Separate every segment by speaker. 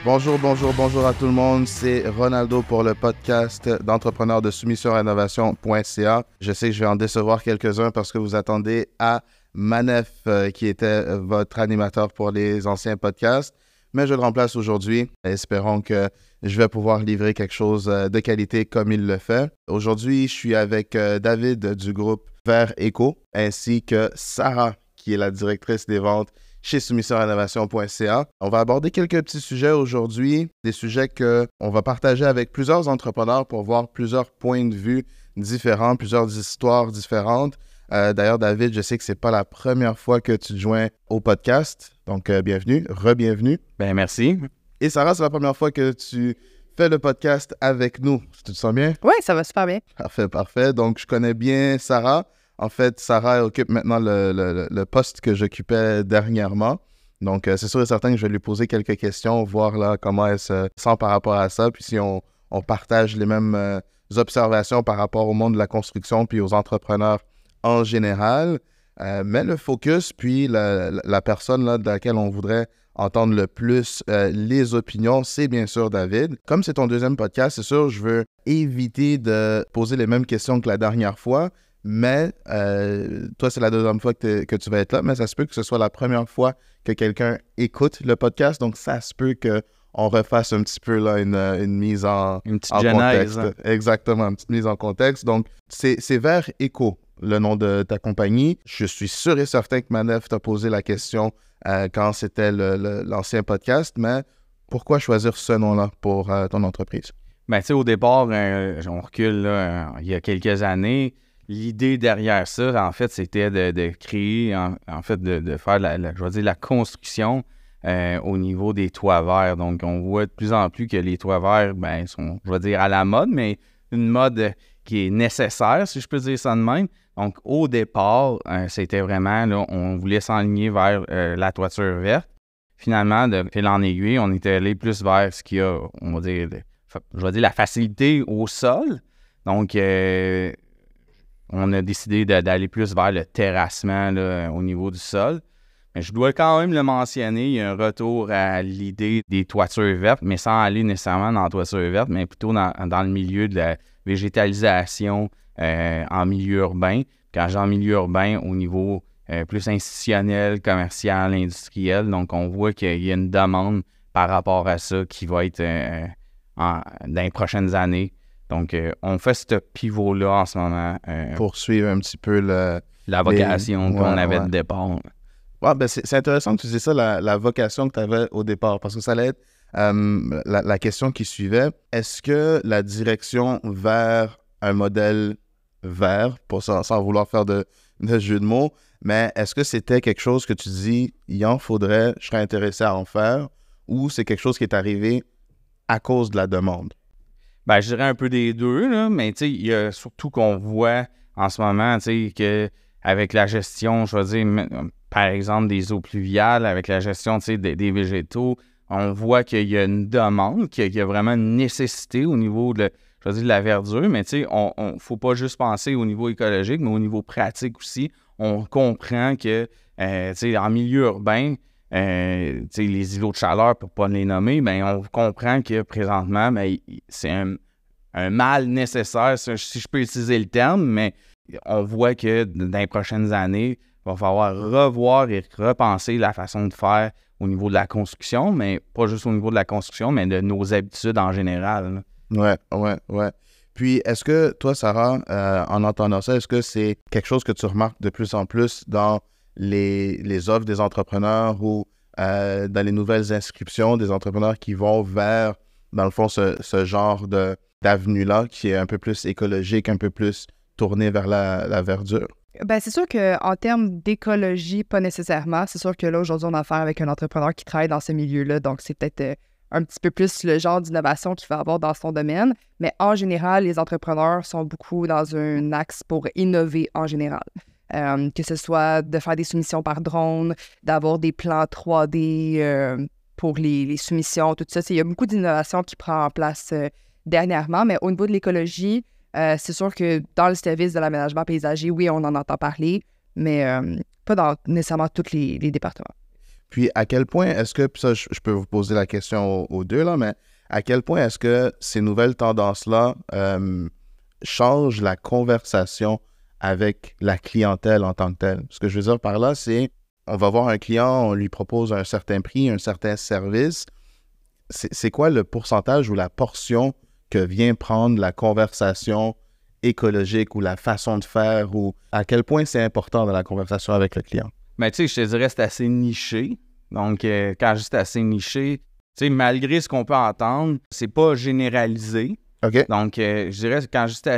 Speaker 1: Bonjour à tout le monde. C'est Ronaldo pour le podcast d'entrepreneurs de soumissionrénovation.ca. Je sais que je vais en décevoir quelques-uns parce que vous attendez à Manef, qui était votre animateur pour les anciens podcasts. Mais je le remplace aujourd'hui. Espérons que je vais pouvoir livrer quelque chose de qualité comme il le fait. Aujourd'hui, je suis avec David du groupe Vert Éco ainsi que Sarah, qui est la directrice des ventes chez soumissionrénovation.ca. On va aborder quelques petits sujets aujourd'hui, des sujets qu'on va partager avec plusieurs entrepreneurs pour voir plusieurs points de vue différents, plusieurs histoires différentes. D'ailleurs, David, je sais que c'est pas la première fois que tu te joins au podcast, donc bienvenue, re-bienvenue.
Speaker 2: Ben merci.
Speaker 1: Et Sarah, c'est la première fois que tu fais le podcast avec nous. Tu te sens bien?
Speaker 3: Oui, ça va super bien.
Speaker 1: Parfait. Donc, je connais bien Sarah. En fait, Sarah occupe maintenant le poste que j'occupais dernièrement. Donc, c'est sûr et certain que je vais lui poser quelques questions, voir là, comment elle se sent par rapport à ça, puis si on partage les mêmes observations par rapport au monde de la construction puis aux entrepreneurs en général. Mais le focus, puis la personne là, de laquelle on voudrait entendre le plus les opinions, c'est bien sûr David. Comme c'est ton deuxième podcast, c'est sûr, je veux éviter de poser les mêmes questions que la dernière fois. Mais toi, c'est la deuxième fois que tu vas être là, mais ça se peut que ce soit la première fois que quelqu'un écoute le podcast, donc ça se peut qu'on refasse un petit peu là, une mise en
Speaker 2: petite
Speaker 1: genèse.
Speaker 2: Contexte. Hein?
Speaker 1: Exactement, une petite mise en contexte. Donc, c'est Vert Éco, le nom de ta compagnie. Je suis sûr et certain que Manef t'a posé la question quand c'était l'ancien podcast, mais pourquoi choisir ce nom-là pour ton entreprise?
Speaker 2: Ben, tu sais, au départ, on recule là, il y a quelques années. L'idée derrière ça, en fait, c'était de créer, en fait, de faire la construction au niveau des toits verts. Donc, on voit de plus en plus que les toits verts, ben, sont, je vais dire, à la mode, mais une mode qui est nécessaire, si je peux dire ça de même. Donc, au départ, c'était vraiment, là, on voulait s'enligner vers la toiture verte. Finalement, de fil en aiguille, on était allé plus vers ce qu'il y a, on va dire, la facilité au sol. Donc, on a décidé d'aller plus vers le terrassement là, au niveau du sol. Mais je dois quand même le mentionner, il y a un retour à l'idée des toitures vertes, mais sans aller nécessairement dans la toiture verte, mais plutôt dans le milieu de la végétalisation en milieu urbain. Quand j'ai en milieu urbain, au niveau plus institutionnel, commercial, industriel, donc on voit qu'il y a une demande par rapport à ça qui va être dans les prochaines années. Donc, on fait ce pivot-là en ce moment.
Speaker 1: Pour suivre un petit peu
Speaker 2: la vocation qu'on avait de départ.
Speaker 1: Ouais, ben c'est intéressant que tu dises ça, la vocation que tu avais au départ, parce que ça allait être la question qui suivait. Est-ce que la direction vers un modèle vert, sans vouloir faire de jeu de mots, mais est-ce que c'était quelque chose que tu dis, il en faudrait, je serais intéressé à en faire, ou c'est quelque chose qui est arrivé à cause de la demande?
Speaker 2: Ben, je dirais un peu des deux, là, mais tu sais, il y a surtout qu'on voit en ce moment, tu sais, qu'avec la gestion, je veux dire, par exemple, des eaux pluviales, avec la gestion, tu sais, des végétaux, on voit qu'il y a une demande, qu'il y a vraiment une nécessité au niveau de la verdure, mais tu sais, on faut pas juste penser au niveau écologique, mais au niveau pratique aussi. On comprend que, tu sais, en milieu urbain, les îlots de chaleur, pour ne pas les nommer, ben, on comprend que présentement, ben, c'est un mal nécessaire, si je peux utiliser le terme, mais on voit que dans les prochaines années, il va falloir revoir et repenser la façon de faire au niveau de la construction, mais pas juste au niveau de la construction, mais de nos habitudes en général.
Speaker 1: Ouais. Puis, est-ce que toi, Sarah, en entendant ça, est-ce que c'est quelque chose que tu remarques de plus en plus dans les offres des entrepreneurs ou dans les nouvelles inscriptions des entrepreneurs qui vont vers, dans le fond, ce genre d'avenue-là qui est un peu plus écologique, un peu plus tourné vers la verdure?
Speaker 3: Ben, c'est sûr qu'en termes d'écologie, pas nécessairement. C'est sûr que là, aujourd'hui, on a affaire avec un entrepreneur qui travaille dans ce milieu-là, donc c'est peut-être un petit peu plus le genre d'innovation qu'il va avoir dans son domaine. Mais en général, les entrepreneurs sont beaucoup dans un axe pour innover en général. Que ce soit de faire des soumissions par drone, d'avoir des plans 3D pour les soumissions, tout ça. Il y a beaucoup d'innovations qui prend en place dernièrement, mais au niveau de l'écologie, c'est sûr que dans le service de l'aménagement paysager, oui, on en entend parler, mais pas dans nécessairement tous les départements.
Speaker 1: Puis à quel point est-ce que, puis ça, je peux vous poser la question aux deux, là, mais à quel point est-ce que ces nouvelles tendances-là changent la conversation avec la clientèle en tant que telle? Ce que je veux dire par là, c'est on va voir un client, on lui propose un certain prix, un certain service. C'est quoi le pourcentage ou la portion que vient prendre la conversation écologique ou la façon de faire ou à quel point c'est important dans la conversation avec le client?
Speaker 2: Mais tu sais, je te dirais c'est assez niché. Donc, quand je dis c'est assez niché, tu sais, malgré ce qu'on peut entendre, c'est pas généralisé.
Speaker 1: OK.
Speaker 2: Donc, je dirais, quand je dis, tu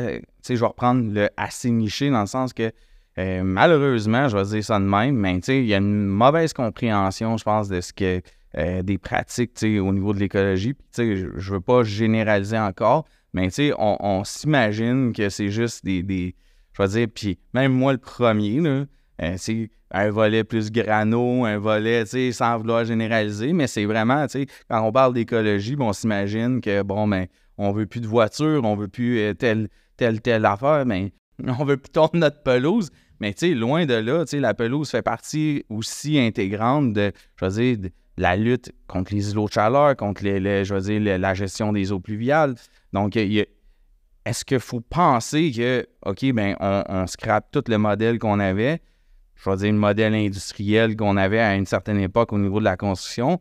Speaker 2: sais, je vais reprendre le assez niché dans le sens que, malheureusement, je vais dire ça de même, mais tu sais, il y a une mauvaise compréhension, je pense, de ce que des pratiques, tu sais, au niveau de l'écologie. Puis, tu sais, je veux pas généraliser encore, mais tu sais, on s'imagine que c'est juste des je vais dire, puis même moi, le premier, là, c'est un volet plus grano, un volet, tu sais, sans vouloir généraliser, mais c'est vraiment, tu sais, quand on parle d'écologie, on s'imagine que, bon, ben, on veut plus de voitures, on veut plus telle affaire, mais on veut plus tondre notre pelouse. Mais, tu sais, loin de là, tu sais, la pelouse fait partie aussi intégrante de, je veux dire, de la lutte contre les îlots de chaleur, contre je veux dire, la gestion des eaux pluviales. Donc, est-ce qu'il faut penser que, OK, ben on scrape tout le modèle qu'on avait, je vais dire le modèle industriel qu'on avait à une certaine époque au niveau de la construction?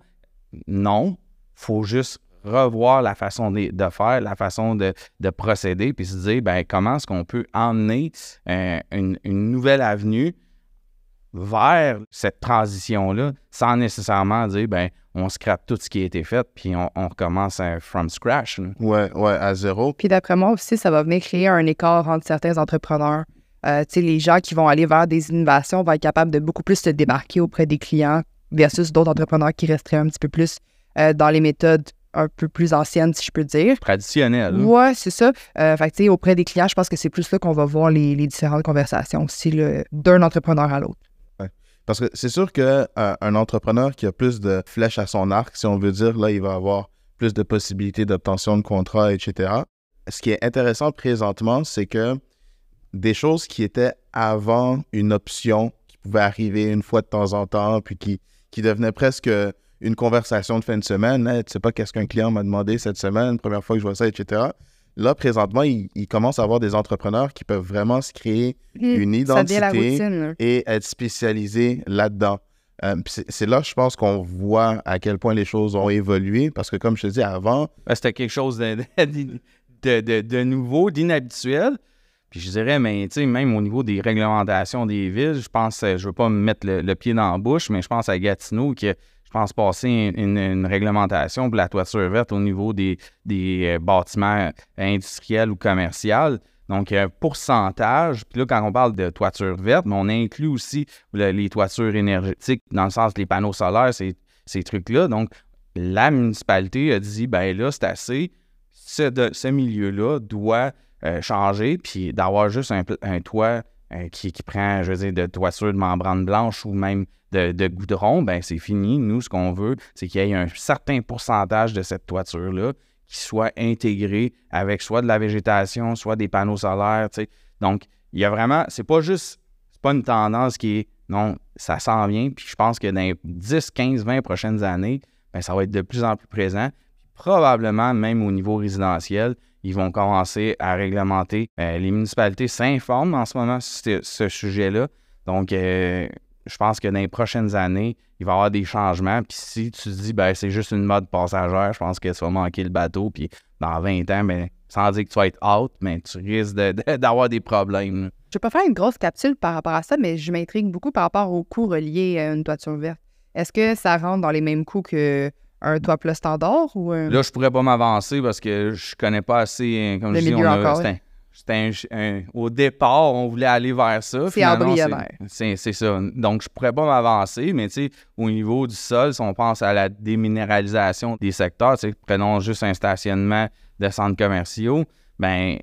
Speaker 2: Non. Il faut juste revoir la façon de faire, la façon de procéder, puis se dire, ben comment est-ce qu'on peut emmener une nouvelle avenue vers cette transition-là, sans nécessairement dire, ben on scrape tout ce qui a été fait, puis on recommence from scratch. Là.
Speaker 1: Ouais, à zéro.
Speaker 3: Puis d'après moi aussi, ça va venir créer un écart entre certains entrepreneurs. Tu sais, les gens qui vont aller vers des innovations vont être capables de beaucoup plus se démarquer auprès des clients versus d'autres entrepreneurs qui resteraient un petit peu plus dans les méthodes un peu plus anciennes, si je peux dire.
Speaker 2: Traditionnel.
Speaker 3: Ouais, c'est ça. Fait que, tu sais, auprès des clients, je pense que c'est plus là qu'on va voir les différentes conversations aussi d'un entrepreneur à l'autre.
Speaker 1: Parce que c'est sûr qu'un entrepreneur qui a plus de flèches à son arc, si on veut dire, là, il va avoir plus de possibilités d'obtention de contrats, etc. Ce qui est intéressant présentement, c'est que des choses qui étaient avant une option, qui pouvaient arriver une fois de temps en temps, puis qui devenaient presque une conversation de fin de semaine. Hey, tu sais pas qu'est-ce qu'un client m'a demandé cette semaine, première fois que je vois ça, etc. Là, présentement, il commence à avoir des entrepreneurs qui peuvent vraiment se créer une identité
Speaker 3: la routine,
Speaker 1: et être spécialisés là-dedans. C'est là, je pense, qu'on voit à quel point les choses ont évolué, parce que comme je te dis avant...
Speaker 2: C'était quelque chose de nouveau, d'inhabituel. Puis je dirais, mais tu sais, même au niveau des réglementations des villes, je pense, je veux pas me mettre le pied dans la bouche, mais je pense à Gatineau qui je pense passer une réglementation pour la toiture verte au niveau des bâtiments industriels ou commerciaux. Donc, un pourcentage, puis là, quand on parle de toiture verte, mais on inclut aussi les toitures énergétiques, dans le sens des panneaux solaires, ces trucs-là. Donc, la municipalité a dit, ben là, c'est assez, ce milieu-là doit changer, puis d'avoir juste un toit qui prend, je veux dire, de toiture de membrane blanche ou même de goudron, ben c'est fini. Nous, ce qu'on veut, c'est qu'il y ait un certain pourcentage de cette toiture-là qui soit intégrée avec soit de la végétation, soit des panneaux solaires, tu sais. Donc, il y a vraiment, c'est pas une tendance qui est, non, ça s'en vient, puis je pense que dans les 10, 15, 20 prochaines années, ben ça va être de plus en plus présent. Puis probablement, même au niveau résidentiel, ils vont commencer à réglementer. Les municipalités s'informent en ce moment sur ce sujet-là. Donc, je pense que dans les prochaines années, il va y avoir des changements. Puis si tu te dis, ben c'est juste une mode passagère, je pense que tu vas manquer le bateau. Puis dans 20 ans, ben, sans dire que tu vas être out, mais tu risques d'avoir des problèmes.
Speaker 3: Je ne vais pas faire une grosse capsule par rapport à ça, mais je m'intrigue beaucoup par rapport aux coûts reliés à une toiture verte. Est-ce que ça rentre dans les mêmes coûts qu'un toit plat standard? Ou
Speaker 2: Là, je pourrais pas m'avancer parce que je connais pas assez, comme
Speaker 3: le
Speaker 2: je dis,
Speaker 3: milieu encore.
Speaker 2: Au départ, on voulait aller vers ça.
Speaker 3: C'est embryonnaire.
Speaker 2: C'est ça. Donc, je pourrais pas m'avancer, mais tu sais, au niveau du sol, si on pense à la déminéralisation des secteurs, tu sais, prenons juste un stationnement de centres commerciaux, ben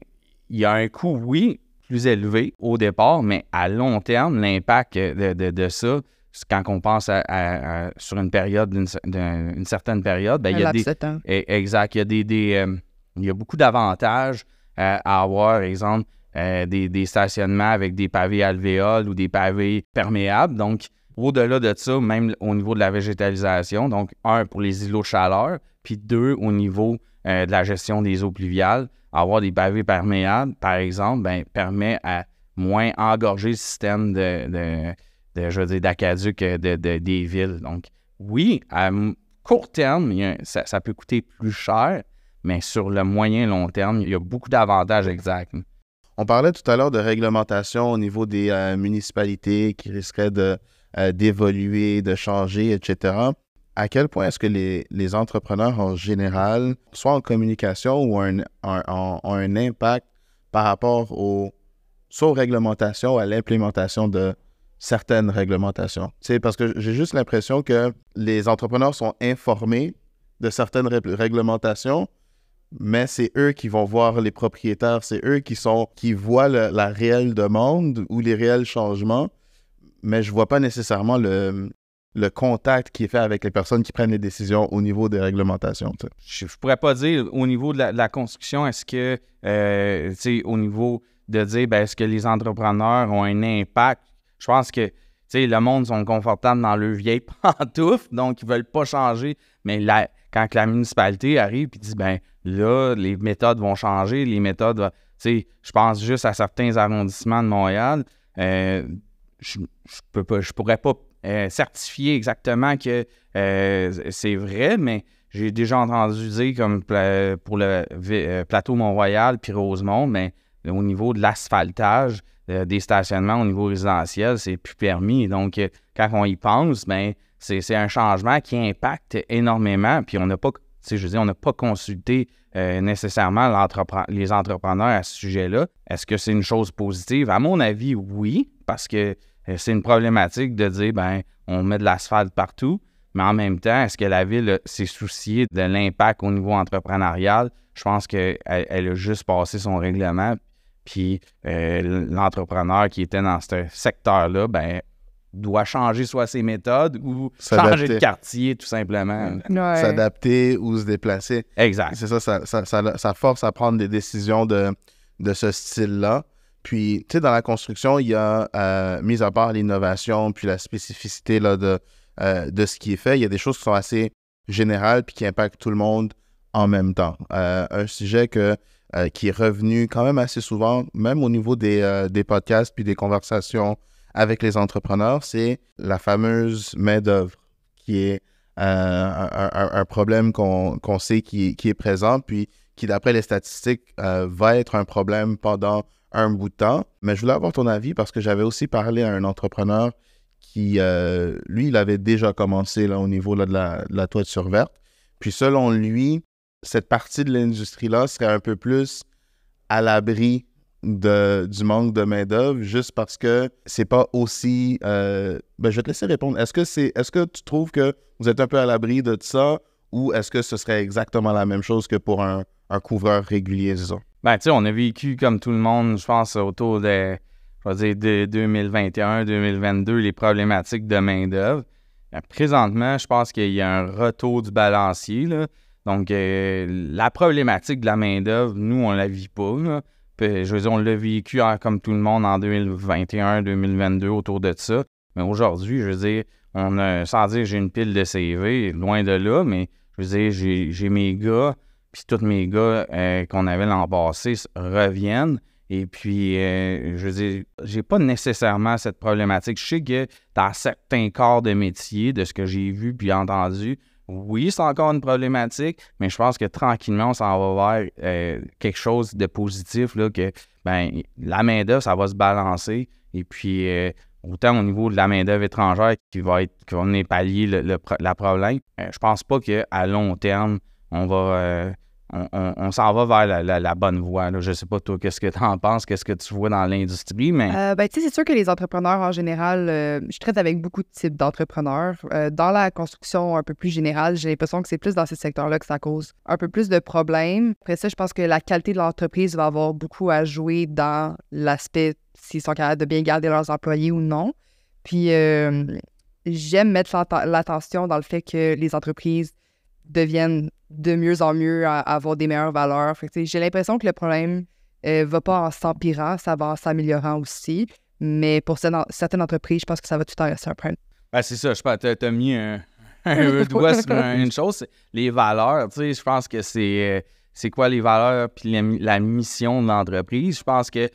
Speaker 2: il y a un coût, oui, plus élevé au départ, mais à long terme, l'impact de ça, quand on pense sur une période, d'une certaine période, ben, il y a exact, il y a beaucoup d'avantages à avoir, par exemple, des stationnements avec des pavés alvéoles ou des pavés perméables. Donc, au-delà de ça, même au niveau de la végétalisation, donc pour les îlots de chaleur, puis 2, au niveau de la gestion des eaux pluviales, avoir des pavés perméables, par exemple, permet à moins engorger le système d'aqueduc des villes. Donc, oui, à court terme, ça peut coûter plus cher, mais sur le moyen et long terme, il y a beaucoup d'avantages exacts.
Speaker 1: On parlait tout à l'heure de réglementation au niveau des municipalités qui risqueraient d'évoluer, de changer, etc. À quel point est-ce que les entrepreneurs en général, soit en communication ou ont un impact par rapport soit aux réglementations, à l'implémentation de certaines réglementations? Parce que j'ai juste l'impression que les entrepreneurs sont informés de certaines réglementations, mais c'est eux qui vont voir les propriétaires, c'est eux qui voient la réelle demande ou les réels changements, mais je ne vois pas nécessairement le contact qui est fait avec les personnes qui prennent les décisions au niveau des réglementations. T'sais.
Speaker 2: Je ne pourrais pas dire au niveau de la construction, est-ce que, au niveau de dire, est-ce que les entrepreneurs ont un impact? Je pense que, le monde sont confortables dans leur vieille pantoufle, donc ils ne veulent pas changer, mais quand la municipalité arrive et dit, là, les méthodes vont changer, je pense juste à certains arrondissements de Montréal, je pourrais pas certifier exactement que c'est vrai, mais j'ai déjà entendu dire comme pour le plateau Mont-Royal puis Rosemont, mais au niveau de l'asphaltage des stationnements au niveau résidentiel, c'est plus permis. Donc, quand on y pense, c'est un changement qui impacte énormément. Puis on n'a pas, on n'a pas consulté nécessairement les entrepreneurs à ce sujet-là. Est-ce que c'est une chose positive? À mon avis, oui, parce que c'est une problématique de dire, on met de l'asphalte partout, mais en même temps, est-ce que la Ville s'est souciée de l'impact au niveau entrepreneurial? Je pense qu'elle a juste passé son règlement, puis l'entrepreneur qui était dans ce secteur-là, doit changer soit ses méthodes ou changer de quartier, tout simplement.
Speaker 3: Ouais.
Speaker 1: S'adapter ou se déplacer.
Speaker 2: Exact.
Speaker 1: C'est ça force à prendre des décisions de ce style-là. Puis, dans la construction, il y a, mis à part l'innovation puis la spécificité là, de ce qui est fait, il y a des choses qui sont assez générales puis qui impactent tout le monde en même temps. Un sujet qui est revenu quand même assez souvent, même au niveau des podcasts puis des conversations avec les entrepreneurs, c'est la fameuse main-d'œuvre qui est un problème qu'on sait qui est présent puis qui, d'après les statistiques, va être un problème pendant un bout de temps. Mais je voulais avoir ton avis parce que j'avais aussi parlé à un entrepreneur qui, lui, il avait déjà commencé là, au niveau là, de la toiture verte. Puis selon lui, cette partie de l'industrie-là serait un peu plus à l'abri du manque de main-d'œuvre, juste parce que c'est pas aussi... je vais te laisser répondre. Est-ce que tu trouves que vous êtes un peu à l'abri de ça ou est-ce que ce serait exactement la même chose que pour un couvreur régulier, disons?
Speaker 2: On a vécu, comme tout le monde, je pense, autour de 2021-2022, les problématiques de main-d'œuvre. Présentement, je pense qu'il y a un retour du balancier, là. Donc, la problématique de la main-d'œuvre, nous, on ne la vit pas, là. On l'a vécu comme tout le monde en 2021-2022 autour de ça. Mais aujourd'hui, sans dire j'ai une pile de CV, loin de là, mais j'ai mes gars, puis tous mes gars qu'on avait l'an passé reviennent. Et puis, j'ai pas nécessairement cette problématique. Je sais que dans certains corps de métier, de ce que j'ai vu puis entendu, oui, c'est encore une problématique, mais je pense que tranquillement, on s'en va vers quelque chose de positif, là, que la main-d'œuvre, ça va se balancer. Et puis, autant au niveau de la main-d'œuvre étrangère qui va venir pallier la problème, je pense pas qu'à long terme, on va... On s'en va vers la bonne voie. Là. Je ne sais pas, toi, qu'est-ce que tu en penses, qu'est-ce que tu vois dans l'industrie, mais...
Speaker 3: c'est sûr que les entrepreneurs, en général, je traite avec beaucoup de types d'entrepreneurs. Dans la construction un peu plus générale, j'ai l'impression que c'est plus dans ces secteurs-là que ça cause un peu plus de problèmes. Après ça, je pense que la qualité de l'entreprise va avoir beaucoup à jouer dans l'aspect s'ils sont capables de bien garder leurs employés ou non. Puis, j'aime mettre l'attention dans le fait que les entreprises deviennent de mieux en mieux à avoir des meilleures valeurs. Fait que, j'ai l'impression que le problème va pas en s'empirant, ça va en s'améliorant aussi. Mais pour certaines entreprises, je pense que ça va tout le temps rester un problème.
Speaker 2: Ben, c'est ça, je pense que tu as mis un doigt sur une chose, les valeurs. Tu sais, je pense que c'est quoi les valeurs puis la mission de l'entreprise. Je pense que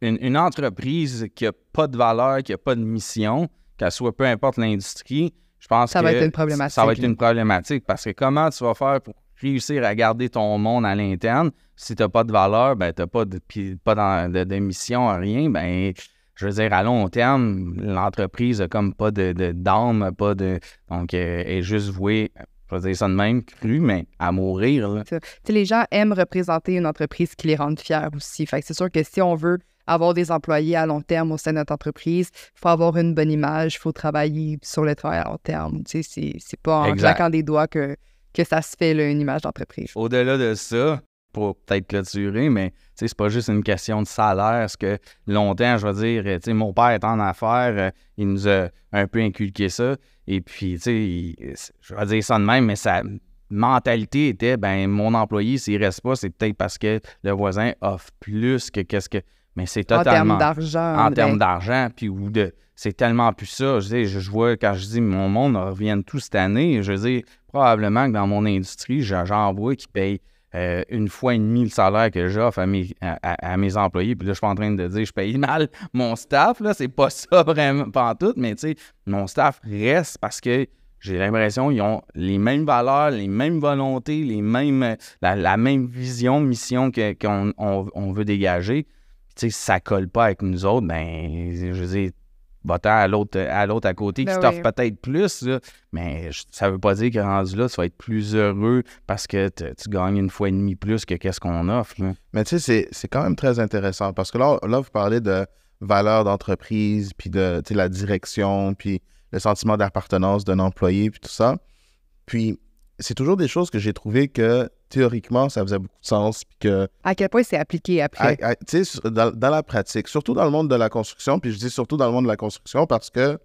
Speaker 2: une entreprise qui n'a pas de valeur, qui n'a pas de mission, qu'elle soit peu importe l'industrie, je pense
Speaker 3: Ça va être une problématique.
Speaker 2: Ça va être une problématique parce que comment tu vas faire pour réussir à garder ton monde à l'interne si tu n'as pas de valeur, ben tu n'as pas de mission, rien, ben je veux dire, à long terme, l'entreprise n'a comme pas d'âme, pas de. Donc, elle est juste vouée, je veux dire ça de même, crue, mais à mourir. Là.
Speaker 3: Les gens aiment représenter une entreprise qui les rende fiers aussi. Fait que c'est sûr que si on veut avoir des employés à long terme au sein de notre entreprise, il faut avoir une bonne image, il faut travailler sur le travail à long terme. C'est pas en claquant des doigts que ça se fait, là, une image d'entreprise.
Speaker 2: Au-delà de ça, pour peut-être clôturer, mais c'est pas juste une question de salaire. Parce que longtemps, je veux dire, mon père est en affaires, il nous a un peu inculqué ça. Et puis, je vais dire ça de même, mais sa mentalité était, ben mon employé, s'il reste pas, c'est peut-être parce que le voisin offre plus que qu'est-ce que... Mais c'est totalement...
Speaker 3: En termes d'argent.
Speaker 2: En termes d'argent, puis c'est tellement plus ça. Je vois, quand je dis mon monde revient tout cette année, je veux dire, probablement que dans mon industrie, j'en vois qui payent une fois et demie le salaire que j'offre à mes employés. Puis là, je suis pas en train de dire je paye mal mon staff, là, c'est pas ça vraiment, pas en tout, mais tu sais, mon staff reste parce que j'ai l'impression qu'ils ont les mêmes valeurs, les mêmes volontés, la même vision, mission qu'on veut dégager. Tu sais, si ça colle pas avec nous autres, ben, je veux dire, va-t'en à l'autre à côté qui t'offre peut-être plus, là, mais ça veut pas dire que rendu là, tu vas être plus heureux parce que tu gagnes une fois et demie plus que qu'est-ce qu'on offre. Là.
Speaker 1: Mais tu sais, c'est quand même très intéressant parce que là, vous parlez de valeur d'entreprise, puis de la direction, puis le sentiment d'appartenance d'un employé, puis tout ça. Puis, c'est toujours des choses que j'ai trouvé que, théoriquement, ça faisait beaucoup de sens. Puis que,
Speaker 3: à quel point c'est appliqué après?
Speaker 1: Tu sais, dans la pratique, surtout dans le monde de la construction, puis je dis surtout dans le monde de la construction parce que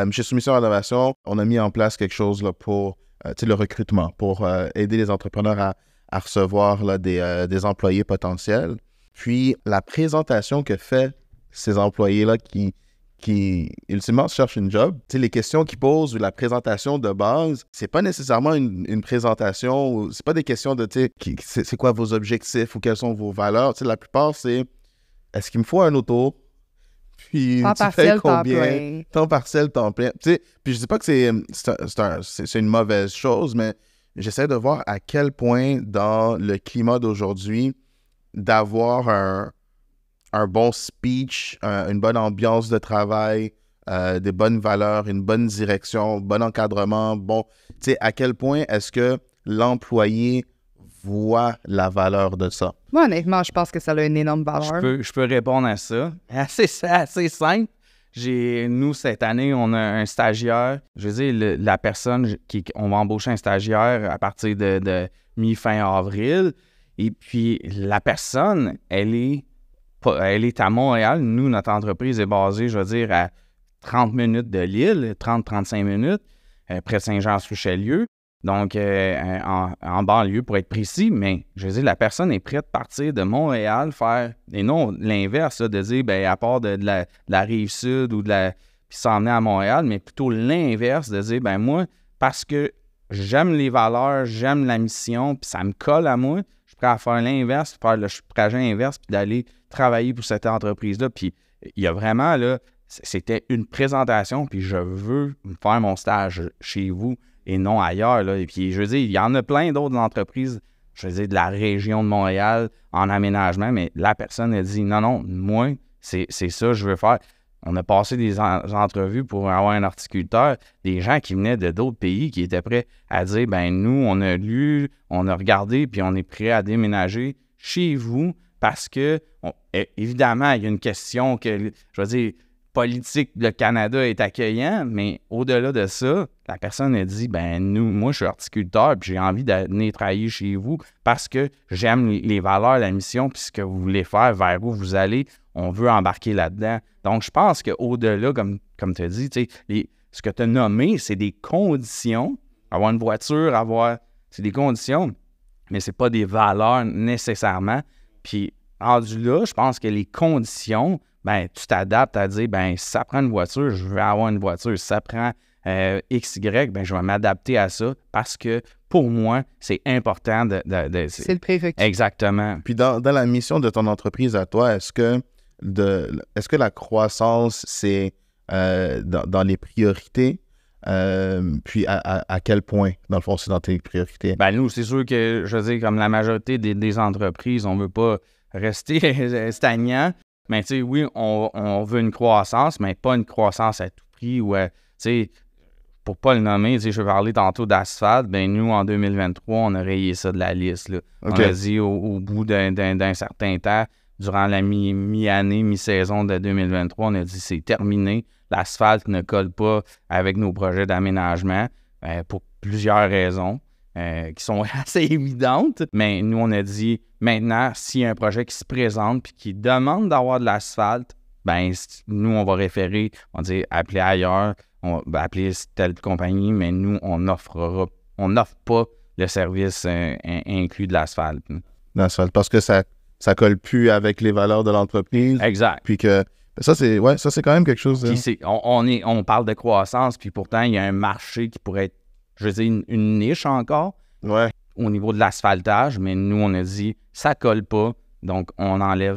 Speaker 1: chez Soumission Innovation, on a mis en place quelque chose là, pour le recrutement, pour aider les entrepreneurs à recevoir là, des employés potentiels. Puis, la présentation que fait ces employés-là qui ultimement cherchent une job. Tu sais, les questions qu'ils posent ou la présentation de base, c'est pas nécessairement une présentation, c'est pas des questions de, tu sais, c'est quoi vos objectifs ou quelles sont vos valeurs. Tu sais, la plupart, c'est est-ce qu'il me faut un auto? Puis
Speaker 3: temps partiel,
Speaker 1: combien? Temps partiel, temps plein. Tu sais, puis je dis pas que c'est une mauvaise chose, mais j'essaie de voir à quel point dans le climat d'aujourd'hui, d'avoir un bon speech, une bonne ambiance de travail, des bonnes valeurs, une bonne direction, bon encadrement, tu sais, à quel point est-ce que l'employé voit la valeur de ça?
Speaker 3: Moi, honnêtement, je pense que ça a une énorme valeur.
Speaker 2: Je peux répondre à ça. Assez simple. Nous, cette année, on a un stagiaire. Je veux dire, la personne, on va embaucher un stagiaire à partir de mi-fin avril. Et puis, la personne, elle est à Montréal. Nous, notre entreprise est basée, je veux dire, à 30 minutes de l'île, 30-35 minutes, près de Saint-Jean-sur-Richelieu. Donc, en banlieue, pour être précis. Mais, je veux dire, la personne est prête à partir de Montréal, et non l'inverse, là, de dire, bien, à part de la Rive-Sud ou puis s'emmener à Montréal, mais plutôt l'inverse, de dire, ben moi, parce que j'aime les valeurs, j'aime la mission, puis ça me colle à moi, je suis prêt à faire l'inverse, faire le trajet inverse, puis d'aller travailler pour cette entreprise-là. Puis il y a vraiment, là, c'était une présentation, puis je veux faire mon stage chez vous et non ailleurs, là. Et puis, je veux dire, il y en a plein d'autres entreprises, je veux dire, de la région de Montréal, en aménagement, mais la personne a dit, non, moi, c'est ça que je veux faire. On a passé des entrevues pour avoir un horticulteur, des gens qui venaient de d'autres pays qui étaient prêts à dire, ben nous, on a lu, on a regardé, puis on est prêt à déménager chez vous parce que, évidemment, il y a une question que, je veux dire, politique, le Canada est accueillant, mais au-delà de ça, la personne a dit, ben moi, je suis horticulteur, puis j'ai envie de venir travailler chez vous parce que j'aime les valeurs, la mission, puis ce que vous voulez faire, vers où vous allez, on veut embarquer là-dedans. Donc, je pense qu'au-delà, comme tu as dit, ce que tu as nommé, c'est des conditions. Avoir une voiture, c'est des conditions, mais c'est pas des valeurs nécessairement. Puis, rendu là, je pense que les conditions, ben tu t'adaptes à dire, ben si ça prend une voiture, je veux avoir une voiture. Si ça prend XY, ben, je vais m'adapter à ça parce que pour moi, c'est important
Speaker 3: C'est le prérequis.
Speaker 2: Exactement.
Speaker 1: Puis dans la mission de ton entreprise à toi, est-ce que la croissance, c'est dans les priorités? Puis à quel point, dans le fond, c'est dans tes priorités?
Speaker 2: Ben nous, c'est sûr que, je veux dire, comme la majorité des entreprises, on veut pas rester stagnant. Mais tu sais, oui, on veut une croissance, mais pas une croissance à tout prix. Ou, tu sais, pour pas le nommer, tu sais, je vais parler tantôt d'asphalte. Ben nous, en 2023, on a rayé ça de la liste. Là.
Speaker 1: Okay.
Speaker 2: On a dit au bout d'un certain temps, durant la mi-année, mi-saison de 2023, on a dit c'est terminé. L'asphalte ne colle pas avec nos projets d'aménagement pour plusieurs raisons qui sont assez évidentes. Mais nous, on a dit maintenant, s'il y a un projet qui se présente puis qui demande d'avoir de l'asphalte, ben nous, on va référer, on va dire appeler ailleurs, on va appeler telle compagnie, mais nous, on n'offre pas le service inclus de l'asphalte.
Speaker 1: L'asphalte, parce que ça colle plus avec les valeurs de l'entreprise.
Speaker 2: Exact.
Speaker 1: Puis que ça, c'est quand même quelque chose.
Speaker 2: Puis on parle de croissance, puis pourtant, il y a un marché qui pourrait être, je veux dire, une niche encore au niveau de l'asphaltage, mais nous, on a dit, ça colle pas, donc on enlève,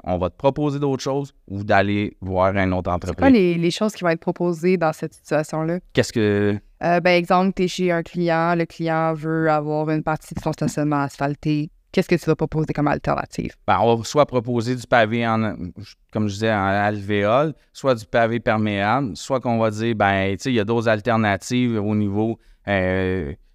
Speaker 2: on va te proposer d'autres choses ou d'aller voir une autre entreprise.
Speaker 3: C'est quoi les choses qui vont être proposées dans cette situation-là?
Speaker 2: Qu'est-ce que...
Speaker 3: exemple, tu es chez un client, le client veut avoir une partie de son stationnement asphalté. Qu'est-ce que tu vas proposer comme alternative?
Speaker 2: Ben, on va soit proposer du pavé comme je disais, en alvéole, soit du pavé perméable, soit qu'on va dire, ben, tu sais, il y a d'autres alternatives au niveau,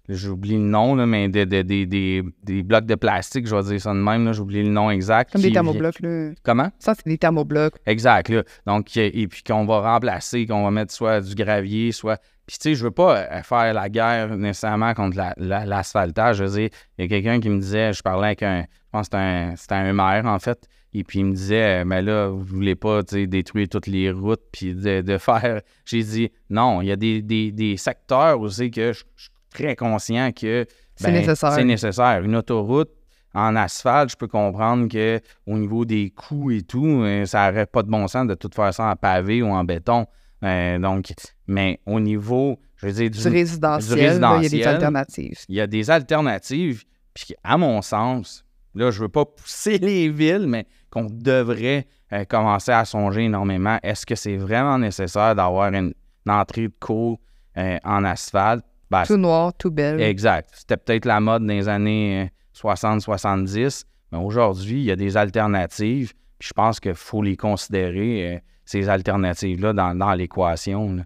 Speaker 2: j'oublie le nom, là, mais des blocs de plastique, je vais dire ça de même, là, j'oublie le nom exact.
Speaker 3: Comme des thermoblocs, là.
Speaker 2: Comment?
Speaker 3: Ça, c'est des thermoblocs.
Speaker 2: Exact, là. Donc, et puis qu'on va remplacer, qu'on va mettre soit du gravier, soit... Puis, tu sais, je veux pas faire la guerre nécessairement contre l'asphaltage. Je veux dire, il y a quelqu'un qui me disait, je parlais avec je pense que c'était un maire, en fait, et puis il me disait, mais là, vous voulez pas, tu sais, détruire toutes les routes, puis de faire... J'ai dit, non, il y a des secteurs aussi que je suis très conscient que
Speaker 3: c'est nécessaire.
Speaker 2: C'est nécessaire. Une autoroute en asphalte, je peux comprendre qu'au niveau des coûts et tout, ça n'aurait pas de bon sens de tout faire ça en pavé ou en béton. Donc, mais au niveau, je veux dire,
Speaker 3: du résidentiel, là, il y a des alternatives.
Speaker 2: Il y a des alternatives, puis à mon sens, là, je veux pas pousser les villes, mais qu'on devrait commencer à songer énormément. Est-ce que c'est vraiment nécessaire d'avoir une entrée de cours en asphalte? Ben,
Speaker 3: tout noir, tout belle.
Speaker 2: Exact. C'était peut-être la mode dans les années 60-70, mais aujourd'hui, il y a des alternatives, puis je pense qu'il faut les considérer, ces alternatives-là, dans l'équation.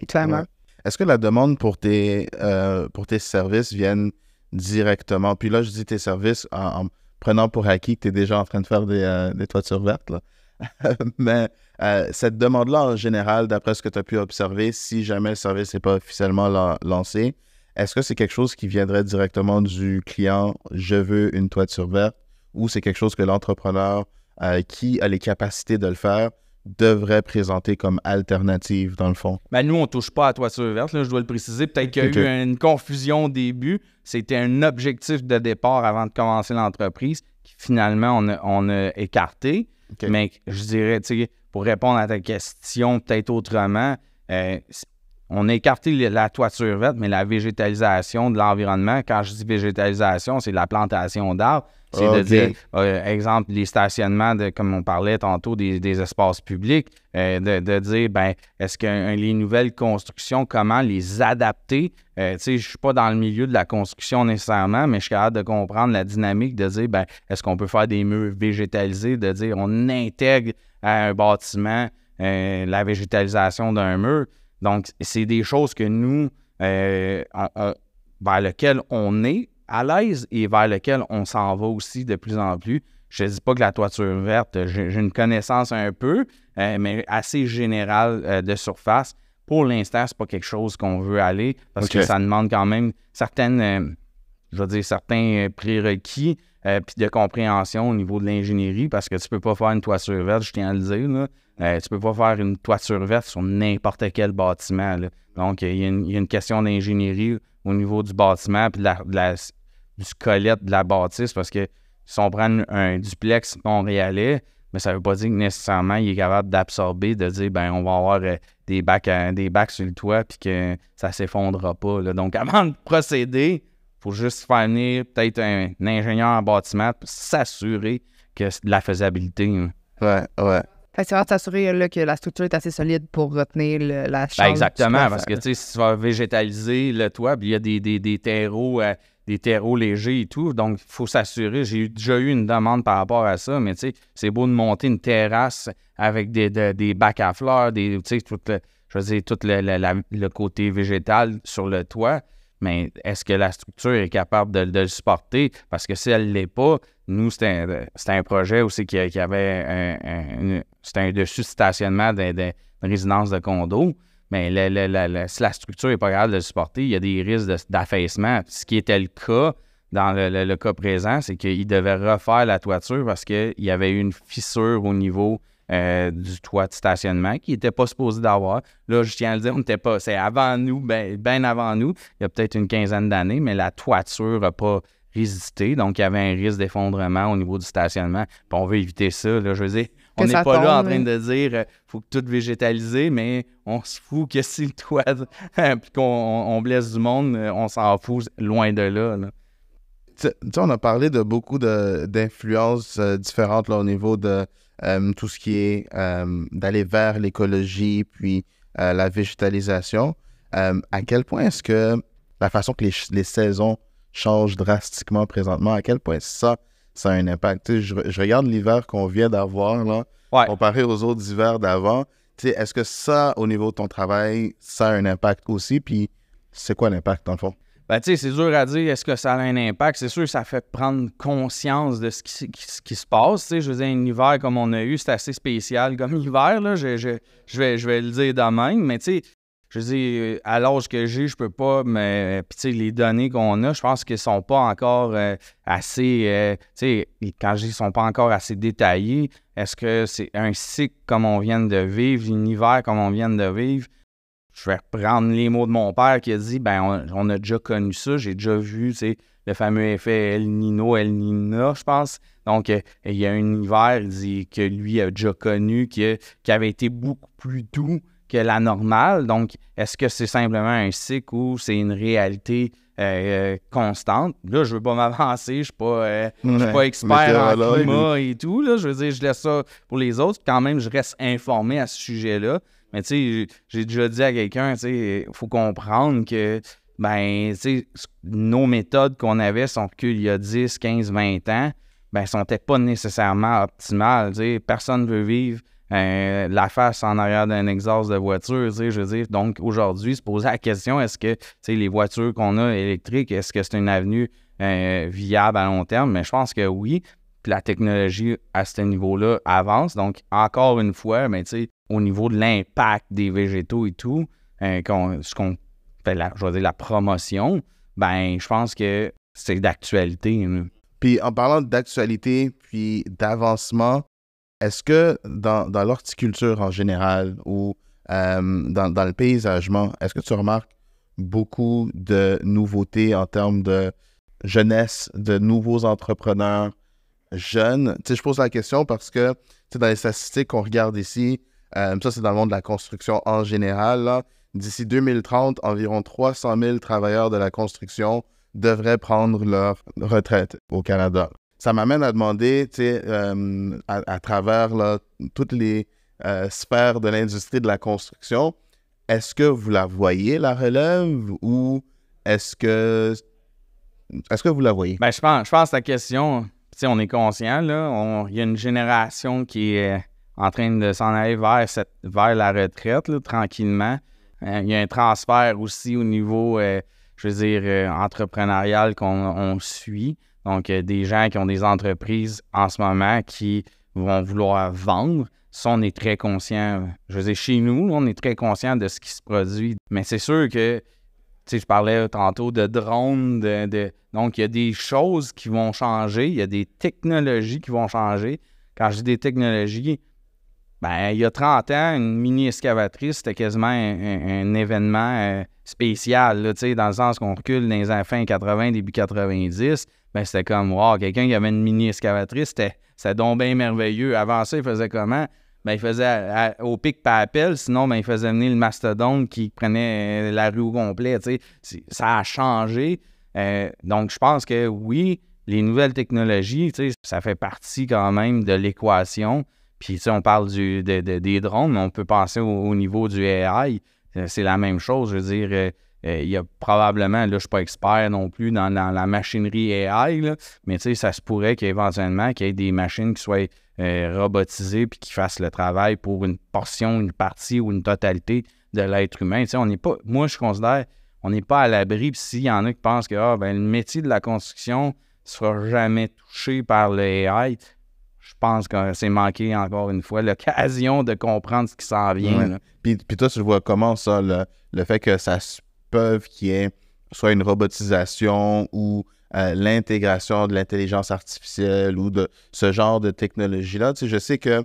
Speaker 3: Clairement.
Speaker 1: Est-ce que la demande pour tes services viennent directement? Puis là, je dis tes services en prenant pour acquis que tu es déjà en train de faire des toitures vertes, là. Mais cette demande-là, en général, d'après ce que tu as pu observer, si jamais le service n'est pas officiellement lancé, est-ce que c'est quelque chose qui viendrait directement du client « je veux une toiture verte » ou c'est quelque chose que l'entrepreneur qui a les capacités de le faire devrait présenter comme alternative, dans le fond?
Speaker 2: Ben nous, on ne touche pas à la toiture verte, là, je dois le préciser. Peut-être qu'il y a eu une confusion au début. C'était un objectif de départ avant de commencer l'entreprise qui, finalement, on a écarté. Okay. Mais je dirais, tu sais, pour répondre à ta question peut-être autrement, on a écarté la toiture verte, mais la végétalisation de l'environnement, quand je dis végétalisation, c'est la plantation d'arbres. C'est de dire, exemple, les stationnements, comme on parlait tantôt, des espaces publics, de dire, ben, est-ce que les nouvelles constructions, comment les adapter? Tu sais, je ne suis pas dans le milieu de la construction nécessairement, mais je suis capable de comprendre la dynamique de dire, ben, est-ce qu'on peut faire des murs végétalisés, de dire, on intègre à un bâtiment la végétalisation d'un mur. Donc, c'est des choses que nous, vers lesquelles on est à l'aise et vers lequel on s'en va aussi de plus en plus. Je ne dis pas que la toiture verte, j'ai une connaissance un peu, mais assez générale de surface. Pour l'instant, ce n'est pas quelque chose qu'on veut aller parce que ça demande quand même certains prérequis puis de compréhension au niveau de l'ingénierie parce que tu ne peux pas faire une toiture verte, je tiens à le dire, là. Tu ne peux pas faire une toiture verte sur n'importe quel bâtiment, là. Donc, il y a une question d'ingénierie au niveau du bâtiment puis du squelette de la bâtisse parce que si on prend un duplex montréalais, mais ça ne veut pas dire que nécessairement il est capable d'absorber, de dire, ben on va avoir des bacs sur le toit puis que ça ne s'effondrera pas. Là. Donc, avant de procéder, il faut juste faire venir peut-être un ingénieur en bâtiment pour s'assurer que c'est de la faisabilité. Hein.
Speaker 1: Ouais.
Speaker 3: Fait que c'est vraiment de s'assurer là, que la structure est assez solide pour retenir la charge.
Speaker 2: Ben exactement, parce que
Speaker 3: là.
Speaker 2: si tu vas végétaliser le toit, puis il y a des terreaux légers et tout, donc il faut s'assurer. J'ai déjà eu une demande par rapport à ça, mais tu sais, c'est beau de monter une terrasse avec des bacs à fleurs, tout le côté végétal sur le toit, mais est-ce que la structure est capable de le supporter? Parce que si elle ne l'est pas, nous, c'était un projet aussi qui avait c'était un dessus stationnement d'une résidence de condo. Mais si la structure n'est pas capable de le supporter, il y a des risques d'affaissement. Ce qui était le cas dans le cas présent, c'est qu'il devait refaire la toiture parce qu'il y avait eu une fissure au niveau du toit de stationnement qui n'était pas supposé d'avoir. Là, je tiens à le dire, c'est avant nous, bien avant nous, il y a peut-être une quinzaine d'années, mais la toiture n'a pas résisté. Donc, il y avait un risque d'effondrement au niveau du stationnement. Puis on veut éviter ça. Là, je veux dire, on n'est pas là en train de dire faut que tout végétaliser, mais on se fout que si le toit puis qu'on blesse du monde, on s'en fout loin de là.
Speaker 1: Tu sais, on a parlé de beaucoup d'influences différentes là, au niveau de tout ce qui est d'aller vers l'écologie puis la végétalisation. À quel point est-ce que la façon que les saisons changent drastiquement présentement, à quel point ça a un impact? Tu sais, je regarde l'hiver qu'on vient d'avoir, là, comparé aux autres hivers d'avant. Tu sais, est-ce que ça, au niveau de ton travail, ça a un impact aussi? Puis c'est quoi l'impact, dans le fond?
Speaker 2: Ben, tu sais, c'est dur à dire, est-ce que ça a un impact? C'est sûr que ça fait prendre conscience de ce qui se passe. Tu sais, je veux dire, un hiver comme on a eu, c'est assez spécial comme hiver, là. Je vais le dire de même, mais tu sais, je veux dire, à l'âge que j'ai, je peux pas, mais puis tu sais, les données qu'on a, je pense qu'elles sont pas encore assez, tu sais, quand je dis sont pas encore assez détaillées, est-ce que c'est un cycle comme on vient de vivre, un hiver comme on vient de vivre? Je vais reprendre les mots de mon père qui a dit, ben on a déjà connu ça, j'ai déjà vu, tu sais, le fameux effet El Nino, El Nina, je pense. Donc, il y a un hiver, il dit que lui a déjà connu, qui avait été beaucoup plus doux que la normale. Donc, est-ce que c'est simplement un cycle ou c'est une réalité constante? Là, je veux pas m'avancer, je suis pas expert en climat et tout. Là, je veux dire, je laisse ça pour les autres. Quand même, je reste informé à ce sujet-là. Mais tu sais, j'ai déjà dit à quelqu'un, tu sais, il faut comprendre que, ben, tu sais, nos méthodes qu'on avait, si on recule il y a 10, 15, 20 ans, ben, sont peut-être pas nécessairement optimales. Tu sais, personne ne veut vivre la face en arrière d'un exhaust de voiture, tu sais, je veux dire. Donc, aujourd'hui, se poser la question, est-ce que, tu sais, les voitures qu'on a électriques, est-ce que c'est une avenue viable à long terme? Mais je pense que oui. Puis la technologie à ce niveau-là avance. Donc, encore une fois, mais tu sais, au niveau de l'impact des végétaux et tout, ce qu'on fait, je vais dire la promotion, ben je pense que c'est d'actualité.
Speaker 1: Puis en parlant d'actualité puis d'avancement, est-ce que dans l'horticulture en général ou dans le paysagement, est-ce que tu remarques beaucoup de nouveautés en termes de jeunesse, de nouveaux entrepreneurs jeunes? Tu sais, je pose la question parce que, tu sais, dans les statistiques qu'on regarde ici, ça c'est dans le monde de la construction en général, là, d'ici 2030, environ 300 000 travailleurs de la construction devraient prendre leur retraite au Canada. Ça m'amène à demander, tu sais, à travers là, toutes les sphères de l'industrie de la construction, est-ce que vous la voyez, la relève, ou est-ce que vous la voyez?
Speaker 2: Ben, je pense que la question, tu sais, on est conscient, là, il y a une génération qui est en train de s'en aller vers la retraite, là, tranquillement. Il y a un transfert aussi au niveau, je veux dire, entrepreneurial qu'on suit. Donc, des gens qui ont des entreprises en ce moment qui vont vouloir vendre. Ça, on est très conscient. Je veux dire, chez nous, on est très conscient de ce qui se produit. Mais c'est sûr que, tu sais, je parlais tantôt de drones, donc il y a des choses qui vont changer, il y a des technologies qui vont changer. Quand je dis des technologies, ben, il y a 30 ans, une mini-excavatrice, c'était quasiment un événement spécial, là, dans le sens qu'on recule dans les fins 80, début 90. Ben, c'était comme, wow, quelqu'un qui avait une mini-excavatrice, c'est donc bien merveilleux. Avant ça, il faisait comment? Ben, il faisait au pic par appel, sinon, ben, il faisait venir le mastodonte qui prenait la rue au complet. Ça a changé. Donc, je pense que oui, les nouvelles technologies, ça fait partie quand même de l'équation. Puis, on parle des drones, mais on peut penser au niveau du AI. C'est la même chose. Je veux dire, il y a probablement, là, je ne suis pas expert non plus dans la machinerie AI, là, mais ça se pourrait qu'éventuellement, qu'il y ait des machines qui soient robotisées puis qui fassent le travail pour une portion, une partie ou une totalité de l'être humain. On n'est pas, moi, je considère, on n'est pas à l'abri. Puis s'il y en a qui pensent que le métier de la construction ne sera jamais touché par le AI, je pense que c'est manqué, encore une fois, l'occasion de comprendre ce qui s'en vient.
Speaker 1: Puis toi, tu le vois comment, ça, le fait que ça se peut qu'il y ait soit une robotisation ou l'intégration de l'intelligence artificielle ou de ce genre de technologie-là. Je sais qu'il